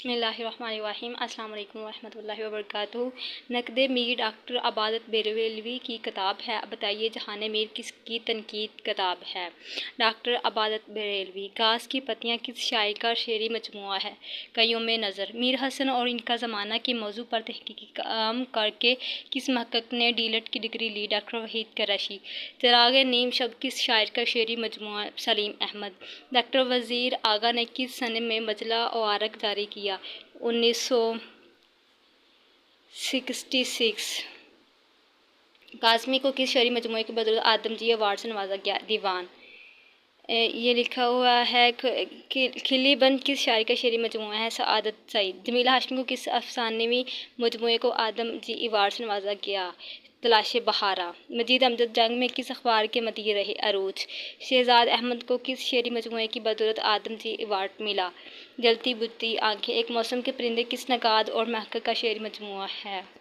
बिस्मिल्लाहिर्रहमानिर्रहीम अस्सलाम वालेकुम रहमतुल्लाहि व बरकातुहू। नक़्द मीर डॉक्टर अबादत बरेलवी की किताब है। बताइए जहान मीर किसकी तनकीद किताब है? डॉक्टर अबादत बरेलवी। घास की पत्तियाँ किस शायर का शेरी मजमुआ है? क़याम नज़र। मीर हसन और इनका ज़माना के मौजू पर तहक़ीक़ी काम करके किस महक़क़ ने डीलिट की डिग्री ली? डॉक्टर वहीद क़ुरैशी। चिराग़ नीम शब किस शायर का शेरी मजमुआ? सलीम अहमद। डॉक्टर वज़ीर आगा ने किस सन में मजला वारक़ जारी किया? 1966। काज़मी को किस शहरी मजमूए की बदौलत आदमजी अवार्ड से नवाजा गया? दीवान। ये लिखा हुआ है खिली बंद किस शायर का शेरी मजमूआ है? सआदत सईद। जमीला हाशमी को किस अफसानवी मजमूए को आदमजी अवार्ड से नवाजा गया? तलाशे बहारा। मजीद अमजद जंग में किस अखबार के मदीर रहे? अरूज। शहजाद अहमद को किस शेरी मजमूए की बदौलत आदमजी अवार्ड मिला? जलती बुझती आँखें। एक मौसम के परिंदे किस नगाद और महक़क़ का शेरी मजमूआ है?